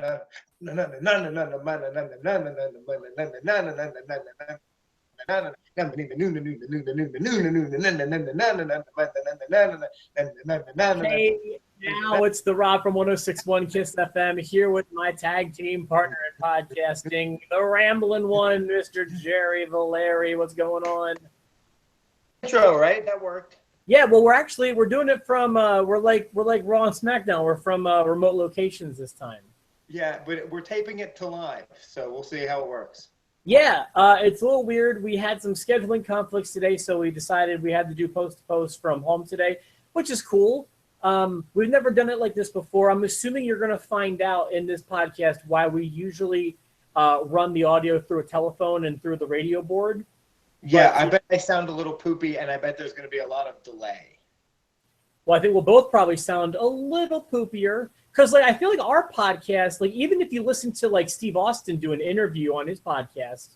Hey, now it's the Rob from 106.1 Kiss FM here with my tag team partner in podcasting, the rambling one, Mr. Jerry Valeri. What's going on? Intro, right? That worked. Yeah, well, we're doing it from we're like Raw and SmackDown. We're from remote locations this time. Yeah, but we're taping it to live, so we'll see how it works. Yeah, it's a little weird. We had some scheduling conflicts today, so we decided we had to do post-to-post from home today, which is cool. We've never done it like this before. I'm assuming you're going to find out in this podcast why we usually run the audio through a telephone and through the radio board. Yeah, I bet I sound a little poopy, and I bet there's going to be a lot of delay. Well, I think we'll both probably sound a little poopier. Because I feel like our podcast, even if you listen to Steve Austin do an interview on his podcast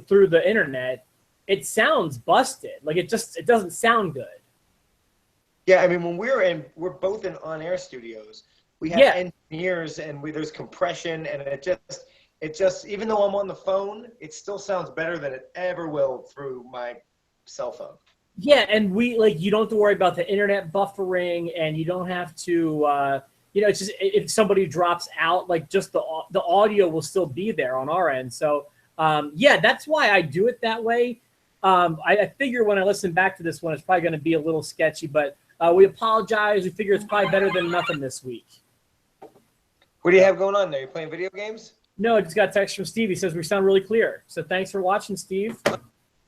through the internet, it sounds busted. It doesn't sound good. Yeah, I mean, when we're both in on-air studios. We have engineers, and there's compression, and it just even though I'm on the phone, it still sounds better than it ever will through my cell phone. Yeah, and you don't have to worry about the internet buffering, and you don't have to, it's just if somebody drops out, just the audio will still be there on our end. So, that's why I do it that way. I figure when I listen back to this one, it's probably going to be a little sketchy, but we apologize. We figure it's probably better than nothing this week. What do you have going on there? You playing video games? No, I just got a text from Steve. He says we sound really clear. So thanks for watching, Steve.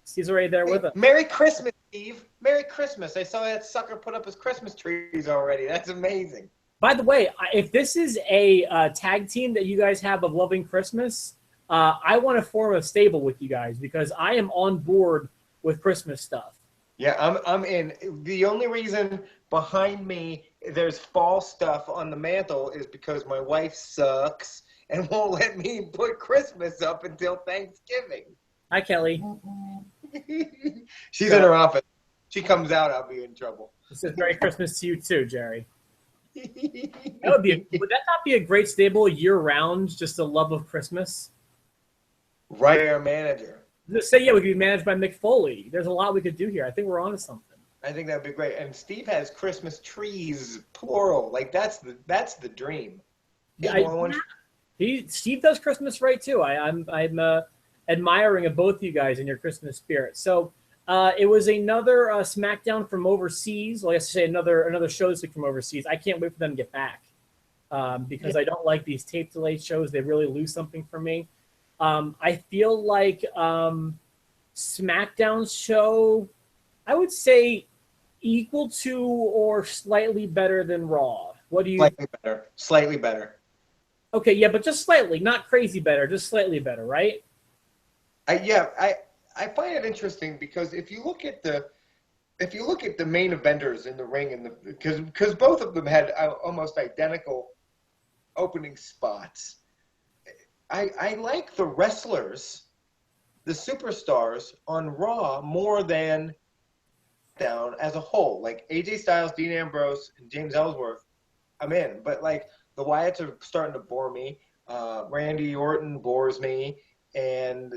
Steve's already there with us. Merry Christmas, Steve. Merry Christmas. I saw that sucker put up his Christmas trees already. That's amazing. By the way, if this is a tag team that you guys have of loving Christmas, I want to form a stable with you guys because I am on board with Christmas stuff. Yeah, I'm in. The only reason behind me there's fall stuff on the mantle is because my wife sucks and won't let me put Christmas up until Thanksgiving. Hi, Kelly. She's in her office. She comes out, I'll be in trouble. It says Merry Christmas to you too, Jerry. Would that not be a great stable year-round, just a love of Christmas? Right there, manager. Just say, we could be managed by Mick Foley. There's a lot we could do here. I think we're onto something. I think that'd be great. And Steve has Christmas trees, plural. That's the dream. Steve does Christmas right too. I'm admiring of both you guys in your Christmas spirit. So it was another SmackDown from overseas. Well, I guess to say another show this week from overseas. I can't wait for them to get back because I don't like these tape delay shows. They really lose something for me. I feel like SmackDown's show, I would say equal to or slightly better than Raw. What do you? Slightly better. Okay, yeah, but just slightly, not crazy better, just slightly better, right? I find it interesting because if you look at the main eventers in the ring and because both of them had almost identical opening spots. I like the wrestlers, the superstars on Raw more than down as a whole. Like AJ Styles, Dean Ambrose, and James Ellsworth, I'm in. But the Wyatts are starting to bore me. Randy Orton bores me, and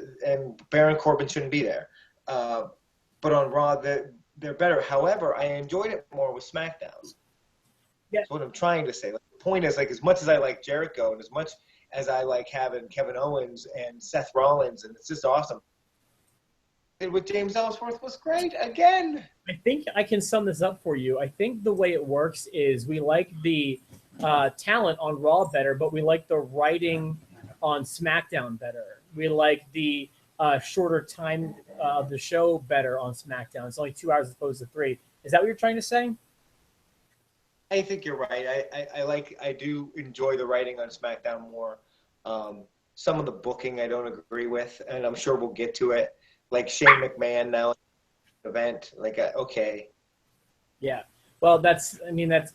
Baron Corbin shouldn't be there. But on Raw, they're better. However, I enjoyed it more with SmackDown. Yeah. That's what I'm trying to say. The point is, as much as I like Jericho and as much as I like having Kevin Owens and Seth Rollins, and it's just awesome. And with James Ellsworth was great again. I think I can sum this up for you. I think the way it works is we like the talent on Raw better, but we like the writing on SmackDown better. We like the shorter time of the show better on SmackDown. It's only 2 hours as opposed to 3. Is that what you're trying to say? I think you're right. I do enjoy the writing on SmackDown more. Some of the booking I don't agree with, and I'm sure we'll get to it. Like Shane McMahon now event, okay. Yeah. Well, that's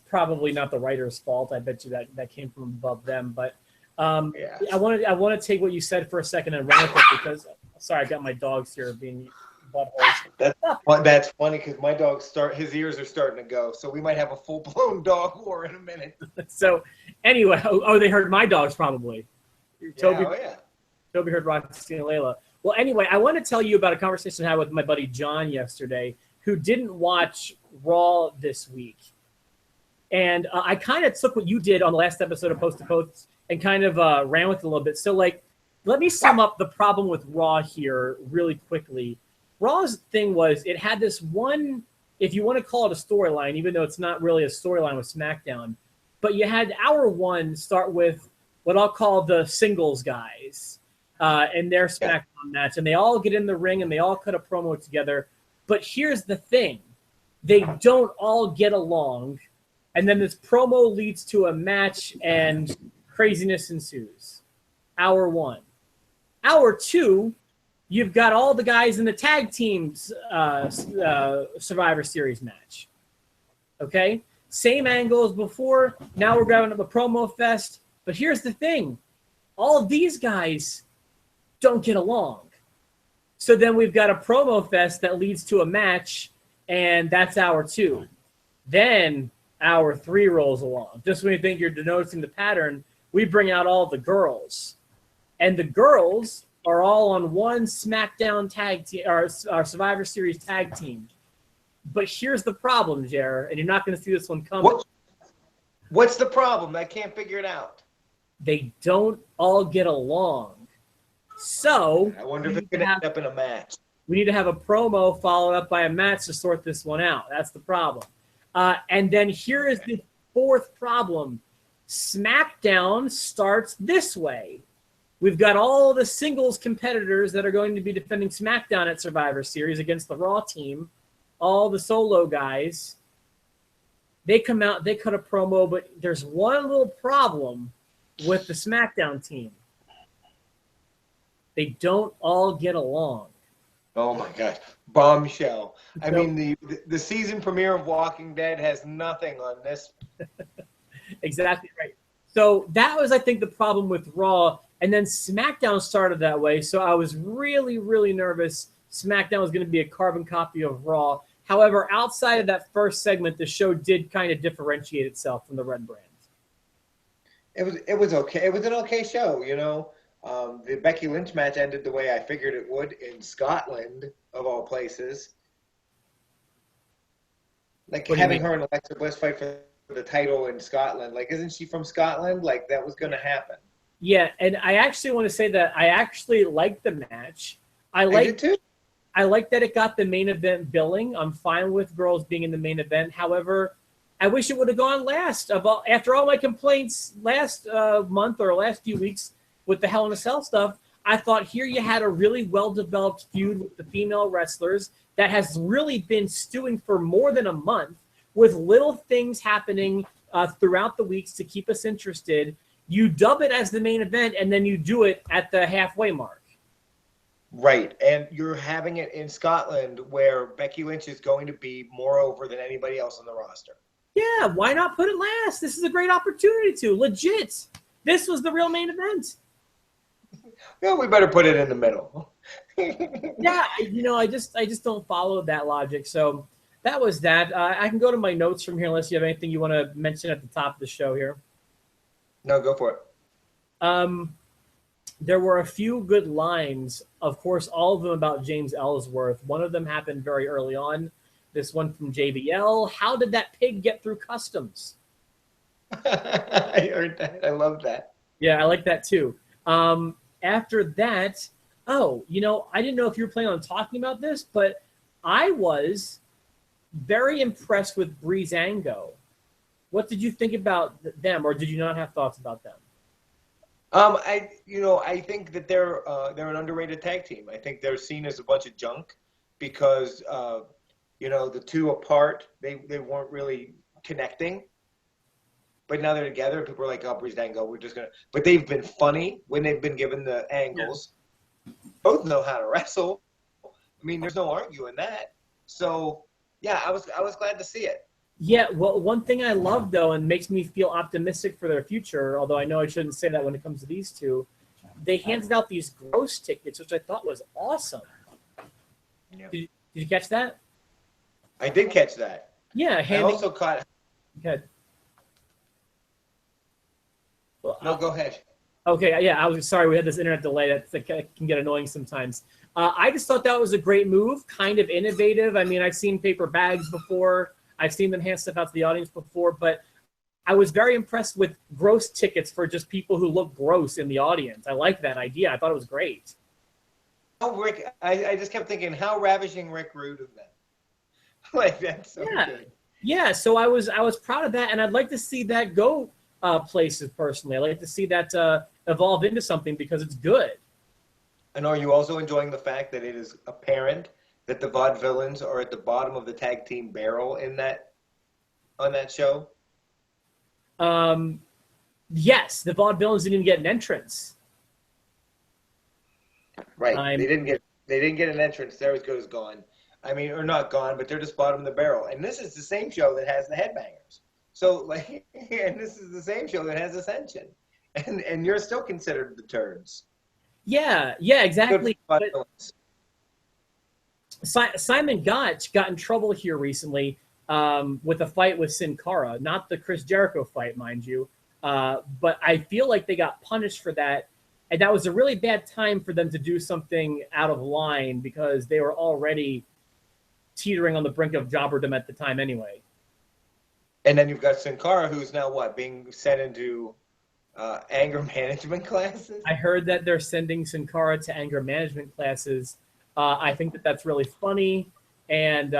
probably not the writer's fault. I bet you that came from above them. But I want to take what you said for a second and run with it because sorry, I got my dogs here being buttholes. That's funny because my dog his ears are starting to go, so we might have a full-blown dog war in a minute. So anyway, they heard my dogs probably. Toby heard Roxy and Layla. Well, anyway, I want to tell you about a conversation I had with my buddy John yesterday, who didn't watch Raw this week. And I kind of took what you did on the last episode of Post to Post and kind of ran with it a little bit. So, let me sum up the problem with Raw here really quickly. Raw's thing was it had this one, if you want to call it a storyline, even though it's not really a storyline with SmackDown, but you had hour one start with what I'll call the singles guys and their SmackDown match. And they all get in the ring and they all cut a promo together. But here's the thing. They don't all get along. And then this promo leads to a match and craziness ensues. Hour one. Hour two, you've got all the guys in the tag team's Survivor Series match. Okay? Same angle as before. Now we're grabbing up a promo fest. But here's the thing. All of these guys don't get along. So then we've got a promo fest that leads to a match, and that's hour two. Then hour three rolls along. Just when you think you're noticing the pattern, we bring out all the girls. And the girls are all on one SmackDown tag team, or Survivor Series tag team. But here's the problem, Jer, and you're not going to see this one coming. What's the problem? I can't figure it out. They don't all get along. So I wonder if it's going to end up in a match. We need to have a promo followed up by a match to sort this one out. That's the problem. And then here is the fourth problem. SmackDown starts this way. We've got all the singles competitors that are going to be defending SmackDown at Survivor Series against the Raw team. All the solo guys. They come out, they cut a promo, but there's one little problem with the SmackDown team. They don't all get along. Oh my gosh. Bombshell. I mean, the season premiere of Walking Dead has nothing on this. Exactly right. So that was, I think, the problem with Raw. And then SmackDown started that way. So I was really, really nervous SmackDown was going to be a carbon copy of Raw. However, outside of that first segment, the show did kind of differentiate itself from the Red Brand. It was okay. It was an okay show, you know. The Becky Lynch match ended the way I figured it would in Scotland, of all places. Like having her and Alexa Bliss fight for the title in Scotland. Like, isn't she from Scotland? Like, that was going to happen. Yeah, and I actually want to say that I actually liked the match. I did too. I like that it got the main event billing. I'm fine with girls being in the main event. However, I wish it would have gone last. After all my complaints last month or last few weeks with the Hell in a Cell stuff, I thought here you had a really well-developed feud with the female wrestlers that has really been stewing for more than a month with little things happening throughout the weeks to keep us interested. You dub it as the main event, and then you do it at the halfway mark. Right, and you're having it in Scotland where Becky Lynch is going to be more over than anybody else on the roster. Yeah, why not put it last? This is a great opportunity to. Legit. This was the real main event. Yeah, we better put it in the middle. Yeah, you know, I just don't follow that logic. So that was that. I can go to my notes from here unless you have anything you want to mention at the top of the show here. No, go for it. There were a few good lines, of course, all of them about James Ellsworth. One of them happened very early on. This one from JBL. How did that pig get through customs? I heard that. I love that. Yeah, I like that too. After that, you know, I didn't know if you were planning on talking about this, but I was very impressed with Breezango. What did you think about them, or did you not have thoughts about them? I think that they're an underrated tag team. I think they're seen as a bunch of junk because the two apart, they weren't really connecting. But now they're together, people are like, oh, Breezango, we're just gonna. But they've been funny when they've been given the angles. Yeah. Both know how to wrestle. I mean, there's no arguing that. So yeah, I was glad to see it. Yeah, well, one thing I love, though, and makes me feel optimistic for their future, although I know I shouldn't say that when it comes to these two, they handed out these gross tickets, which I thought was awesome. Yeah. Did you catch that? I did catch that. Yeah. I also caught. Okay. Well, No, go ahead. Okay, yeah, I was sorry. We had this internet delay that can get annoying sometimes. I just thought that was a great move, kind of innovative. I mean, I've seen paper bags before. I've seen them hand stuff out to the audience before, but I was very impressed with gross tickets for just people who look gross in the audience. I like that idea. I thought it was great. Oh, Rick, I just kept thinking, how ravishing Rick Rude of them. Like, that's so good. Yeah, so I was proud of that, and I'd like to see that go places personally. I'd like to see that evolve into something because it's good. And are you also enjoying the fact that it is apparent that the Vaudevillains are at the bottom of the tag team barrel on that show? Yes, the Vaudevillains didn't even get an entrance. Right. They didn't get an entrance. They're as good as gone. I mean, or not gone, but they're just bottom of the barrel. And this is the same show that has the Headbangers. So, like, and this is the same show that has Ascension. And you're still considered the turds. Yeah, exactly. But Simon Gotch got in trouble here recently with a fight with Sin Cara, not the Chris Jericho fight, mind you. But I feel like they got punished for that. And that was a really bad time for them to do something out of line because they were already teetering on the brink of jobberdom at the time anyway. And then you've got Sin Cara, who's now being sent into anger management classes? I heard that they're sending Sin Cara to anger management classes. I think that that's really funny. And,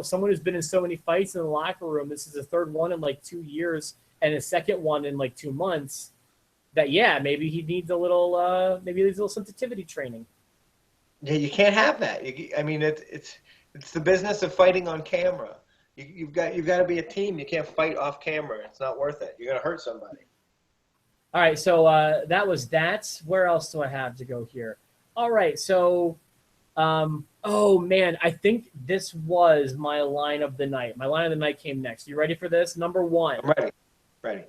someone who's been in so many fights in the locker room, this is the third one in like 2 years and a second one in like 2 months, that, maybe he needs a little sensitivity training. Yeah, you can't have that. It's the business of fighting on camera. You've got to be a team. You can't fight off camera. It's not worth it. You're going to hurt somebody. All right, so that was that. Where else do I have to go here? All right, so, oh, man, I think this was my line of the night. My line of the night came next. You ready for this? Number one. I'm ready.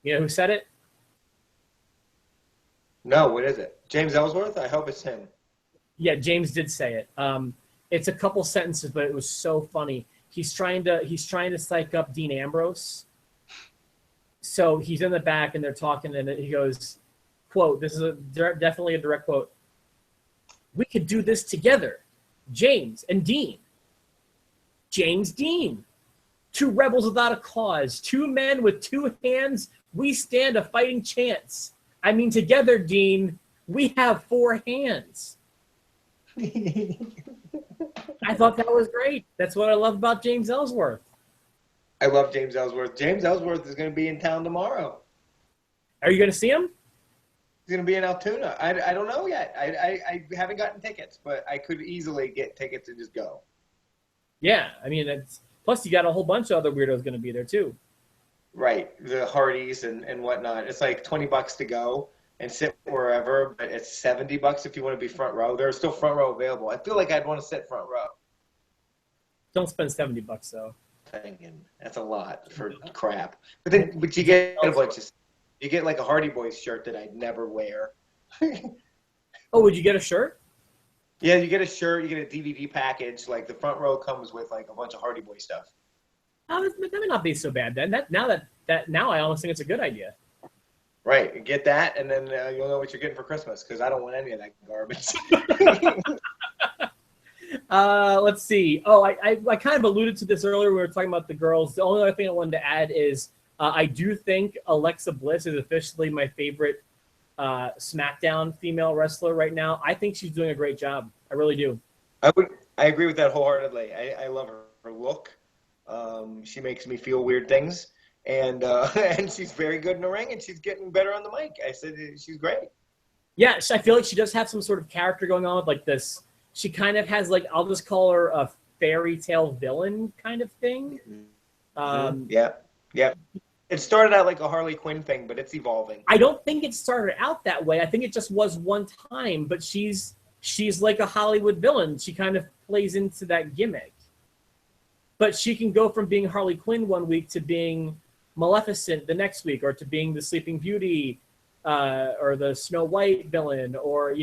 You know who said it? No, what is it? James Ellsworth? I hope it's him. Yeah, James did say it. It's a couple sentences, but it was so funny. He's trying to psych up Dean Ambrose. So he's in the back and they're talking and he goes, quote, this is definitely a direct quote. "We could do this together. James and Dean. James Dean. 2 rebels without a cause. 2 men with 2 hands. We stand a fighting chance. I mean, together, Dean, we have 4 hands." I thought that was great. That's what I love about James Ellsworth. I love James Ellsworth. James Ellsworth is going to be in town tomorrow. Are you going to see him? He's going to be in Altoona. I don't know yet. I haven't gotten tickets, but I could easily get tickets and just go. Yeah, I mean, plus you got a whole bunch of other weirdos going to be there too. Right, the Hardys and whatnot. It's like $20 to go and sit wherever, but it's $70 if you want to be front row. There's still front row available. I feel like I'd want to sit front row. Don't spend $70 though. That's a lot for crap. But you get a bunch of. You get like a Hardy Boys shirt that I'd never wear. Oh, would you get a shirt? Yeah, you get a shirt. You get a DVD package. Like the front row comes with like a bunch of Hardy Boy stuff. Oh, that may not be so bad then. Now I almost think it's a good idea. Right, get that, and then you'll know what you're getting for Christmas. Because I don't want any of that garbage. Let's see. Oh, I kind of alluded to this earlier. We were talking about the girls. The only other thing I wanted to add is I do think Alexa Bliss is officially my favorite SmackDown female wrestler right now. I think she's doing a great job. I really do. I agree with that wholeheartedly. I love her look. She makes me feel weird things, and she's very good in the ring, and she's getting better on the mic. I said she's great. Yeah, I feel like she does have some sort of character going on with like this. She kind of has like, I'll just call her a fairy tale villain kind of thing. Yeah. It started out like a Harley Quinn thing, but it's evolving. I don't think it started out that way. I think it just was one time, but she's like a Hollywood villain. She kind of plays into that gimmick. But she can go from being Harley Quinn one week to being Maleficent the next week, or to being the Sleeping Beauty, or the Snow White villain, or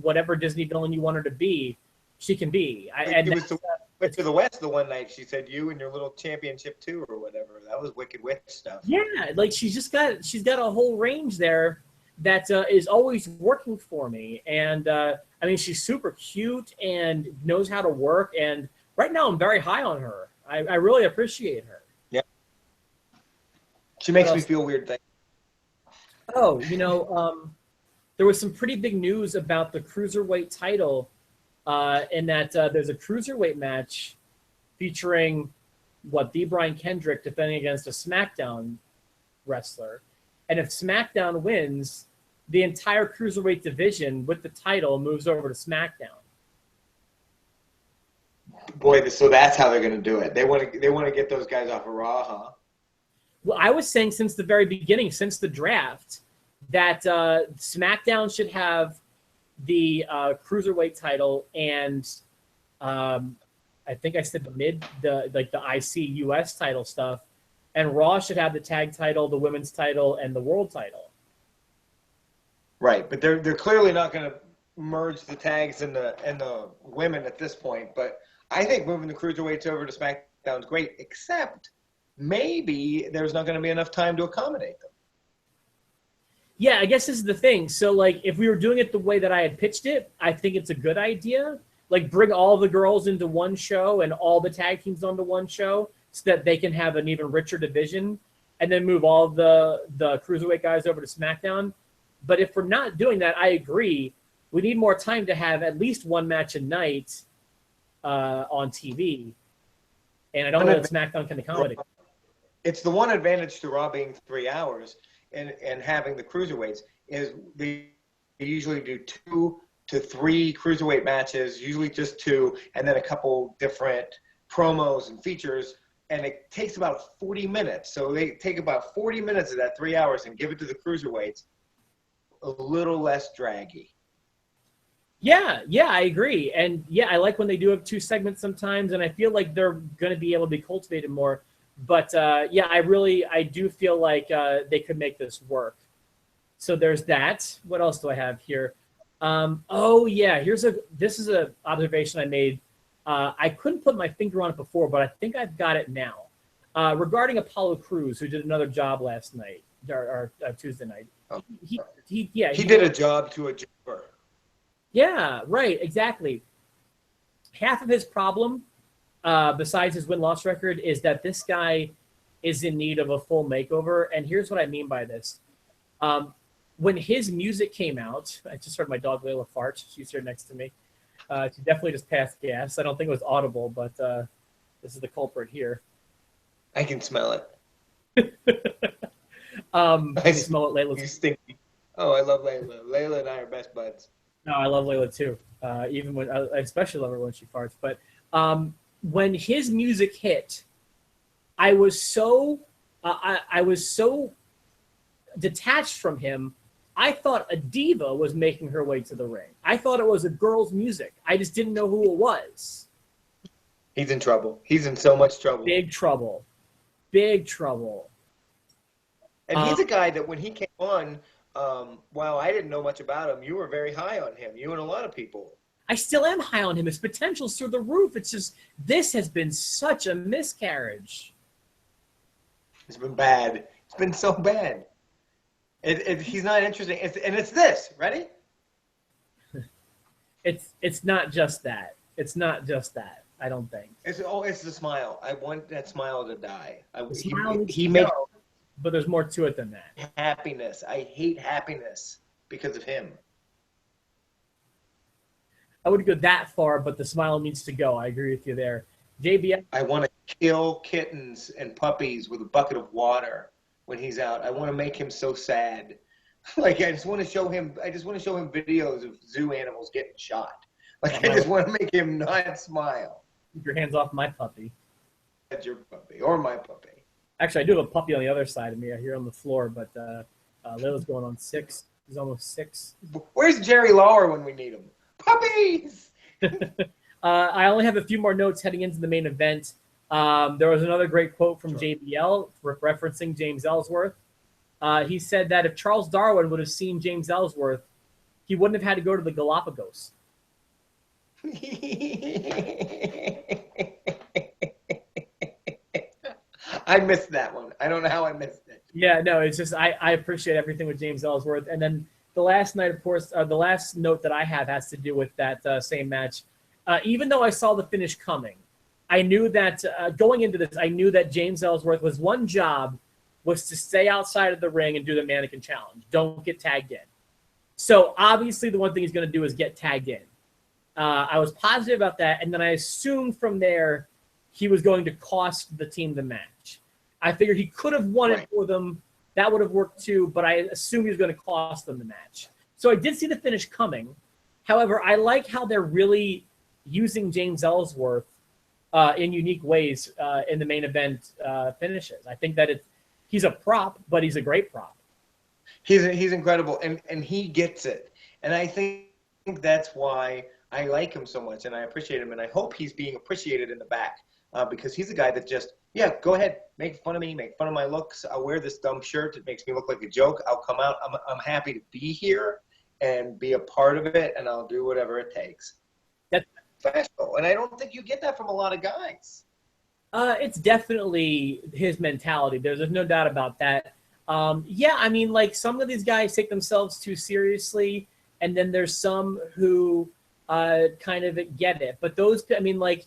whatever Disney villain you want her to be. she can be. It was went to the West the one night. She said you and your little championship too or whatever. That was Wicked Witch stuff. Yeah, like she's got a whole range there that is always working for me. And I mean, she's super cute and knows how to work. And right now, I'm very high on her. I really appreciate her. Yeah, she makes me feel weird things. Oh, there was some pretty big news about the cruiserweight title. In that there's a cruiserweight match featuring the Brian Kendrick defending against a SmackDown wrestler. And if SmackDown wins, the entire cruiserweight division with the title moves over to SmackDown. Boy, so that's how they're going to do it. They want to get those guys off of Raw, huh? Well, I was saying since the very beginning, since the draft, that SmackDown should have the cruiserweight title and I think I said the IC US title stuff, and Raw should have the tag title, the women's title, and the world title. Right, but they're clearly not going to merge the tags and the women at this point. But I think moving the cruiserweights over to SmackDown is great, except maybe there's not going to be enough time to accommodate them. Yeah, I guess this is the thing. So, like, if we were doing it the way that I had pitched it, I think it's a good idea. Like, bring all the girls into one show and all the tag teams onto one show so that they can have an even richer division, and then move all the cruiserweight guys over to SmackDown. But if we're not doing that, I agree. We need more time to have at least one match a night on TV. And I don't know if SmackDown can accommodate. It's the one advantage to Raw being 3 hours. And having the cruiserweights is they usually do 2 to 3 cruiserweight matches, usually just 2, and then a couple different promos and features, and it takes about 40 minutes. So they take about 40 minutes of that 3 hours and give it to the cruiserweights, a little less draggy. Yeah, I agree. And yeah, I like when they do have 2 segments sometimes, and I feel like they're going to be able to be cultivated more. But yeah, I do feel like they could make this work. So there's that. What else do I have here? Oh yeah, this is a observation I made. I couldn't put my finger on it before, but I think I've got it now. Regarding Apollo Crews, who did another job last night or Tuesday night. He did a job to a jobber. Yeah, right, exactly. Half of his problem, besides his win-loss record, is that this guy is in need of a full makeover. And here's what I mean by this. When his music came out, I just heard my dog Layla fart. She's here next to me. She definitely just passed gas. I don't think it was audible, but this is the culprit here. I can smell it. I smell it, Layla. You stinky. Oh, I love Layla. Layla and I are best buds. No, I love Layla too. Even when I especially love her when she farts. But when his music hit, I was so detached from him. I thought a diva was making her way to the ring. I thought it was a girl's music. I just didn't know who it was. He's in trouble. He's in so much trouble. Big trouble. Big trouble. And he's a guy that when he came on, while I didn't know much about him, you were very high on him. You and a lot of people. I still am high on him. His potential's through the roof. It's just, this has been such a miscarriage. It's been bad. It's been so bad. He's not interesting. And it's this. Ready? It's not just that. It's not just that. I don't think. It's the smile. I want that smile to die. He makes. But there's more to it than that. Happiness. I hate happiness because of him. I wouldn't go that far, but the smile needs to go. I agree with you there. JBS. I want to kill kittens and puppies with a bucket of water when he's out. I want to make him so sad. Like I just want to show him videos of zoo animals getting shot. Like I just want to make him not smile. Keep your hands off my puppy. That's your puppy or my puppy. Actually, I do have a puppy on the other side of me here on the floor, but Lila's going on 6. He's almost 6. Where's Jerry Lawler when we need him? Puppies! I only have a few more notes heading into the main event. There was another great quote from JBL referencing James Ellsworth. He said that if Charles Darwin would have seen James Ellsworth, he wouldn't have had to go to the Galapagos. I missed that one. I don't know how I missed it. Yeah, no, it's just I appreciate everything with James Ellsworth. And then the last night, of course, the last note that I have has to do with that same match. Even though I saw the finish coming, I knew that going into this, I knew that James Ellsworth was one job was to stay outside of the ring and do the mannequin challenge. Don't get tagged in. So obviously the one thing he's going to do is get tagged in. I was positive about that, and then I assumed from there he was going to cost the team the match. I figured he could have won it for them. That would have worked too, but I assumed he was going to cost them the match. So I did see the finish coming. However, I like how they're really using James Ellsworth in unique ways in the main event finishes. I think that he's a prop, but he's a great prop. He's incredible, and he gets it. And I think that's why I like him so much, and I appreciate him, and I hope he's being appreciated in the back because he's a guy that just, yeah, go ahead, make fun of me, make fun of my looks. I'll wear this dumb shirt. It makes me look like a joke. I'll come out. I'm happy to be here and be a part of it, and I'll do whatever it takes. That's special, and I don't think you get that from a lot of guys. It's definitely his mentality. There's no doubt about that. Yeah, I mean, like some of these guys take themselves too seriously, and then there's some who kind of get it. But those, I mean, like,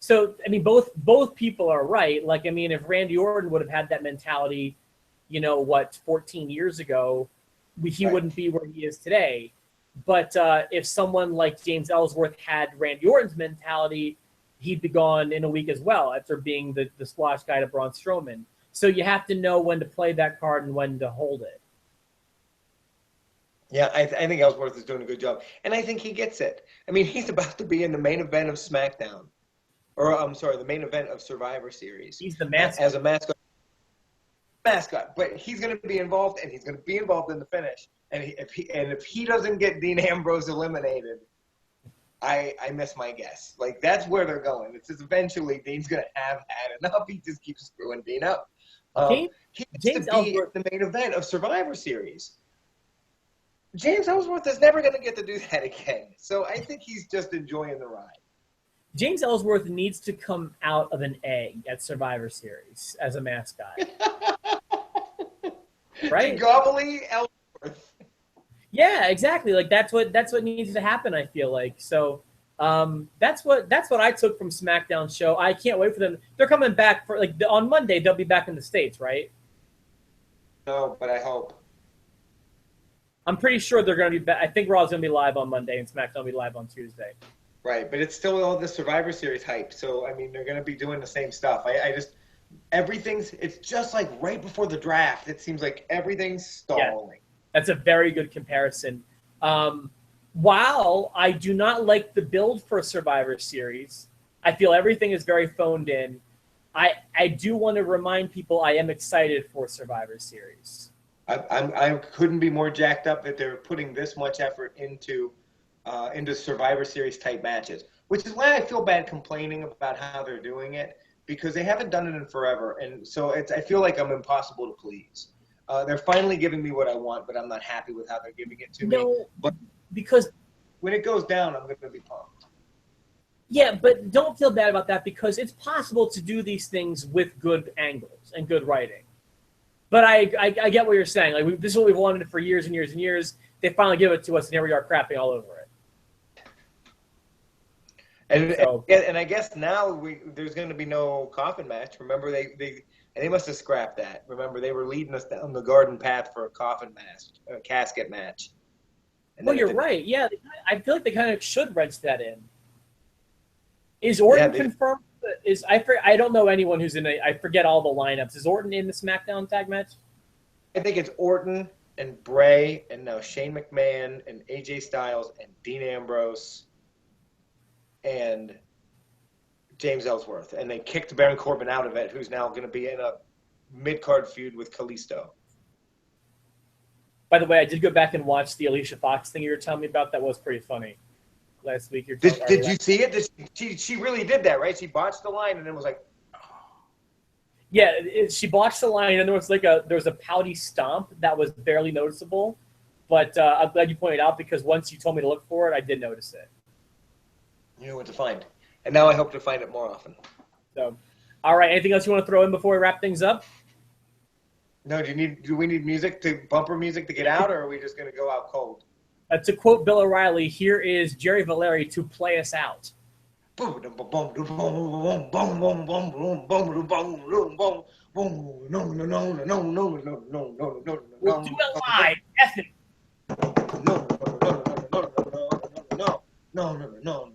so I mean, both people are right. Like, I mean, if Randy Orton would have had that mentality, 14 years ago, he wouldn't be where he is today. But if someone like James Ellsworth had Randy Orton's mentality, he'd be gone in a week as well after being the squash guy to Braun Strowman. So you have to know when to play that card and when to hold it. Yeah, I think Ellsworth is doing a good job. And I think he gets it. I mean, he's about to be in the main event of SmackDown. Or, I'm sorry, the main event of Survivor Series. He's the mascot. As a mascot. But he's going to be involved, and he's going to be involved in the finish. And if he doesn't get Dean Ambrose eliminated, I miss my guess. Like, that's where they're going. It's just eventually Dean's going to have had enough. He just keeps screwing Dean up. He gets to be the main event of Survivor Series. James Ellsworth is never going to get to do that again. So I think he's just enjoying the ride. James Ellsworth needs to come out of an egg at Survivor Series as a mascot. Right? Gobbly Ellsworth. Yeah, exactly. Like that's what needs to happen, I feel like. So that's what I took from SmackDown show. I can't wait for them. They're coming back for on Monday. They'll be back in the States, right? No, but I hope. I'm pretty sure they're going to be back. I think Raw's going to be live on Monday and SmackDown will be live on Tuesday. Right, but it's still all the Survivor Series hype. So, I mean, they're going to be doing the same stuff. It's just like right before the draft. It seems like everything's stalling. Yeah, that's a very good comparison. While I do not like the build for Survivor Series, I feel everything is very phoned in. I do want to remind people I am excited for Survivor Series. I couldn't be more jacked up that they're putting this much effort into Survivor Series type matches, which is why I feel bad complaining about how they're doing it, because they haven't done it in forever, and so I feel like I'm impossible to please. They're finally giving me what I want, but I'm not happy with how they're giving it to me. But because when it goes down, I'm going to be pumped. Yeah, but don't feel bad about that because it's possible to do these things with good angles and good writing. But I get what you're saying. Like this is what we've wanted for years and years and years. They finally give it to us, and here we are crapping all over it. And I guess now there's going to be no coffin match. Remember, they must have scrapped that. Remember, they were leading us down the garden path for a casket match. Well, you're right. Yeah, I feel like they kind of should wrench that in. Is Orton confirmed? I don't know anyone who's in I forget all the lineups. Is Orton in the SmackDown tag match? I think it's Orton and Bray and now Shane McMahon and AJ Styles and Dean Ambrose and James Ellsworth. And they kicked Baron Corbin out of it, who's now going to be in a mid-card feud with Kalisto. By the way, I did go back and watch the Alicia Fox thing you were telling me about. That was pretty funny. Last week. Did you see it? She really did that, right? She botched the line and then was like, oh. Yeah, she botched the line and there was a pouty stomp that was barely noticeable. But I'm glad you pointed out because once you told me to look for it, I did notice it. You know what to find. And now I hope to find it more often. So, all right. Anything else you want to throw in before we wrap things up? No, do we need bumper music to get out, or are we just going to go out cold? To quote Bill O'Reilly, here is Jerry Valeri to play us out. We'll do it live. F it. No.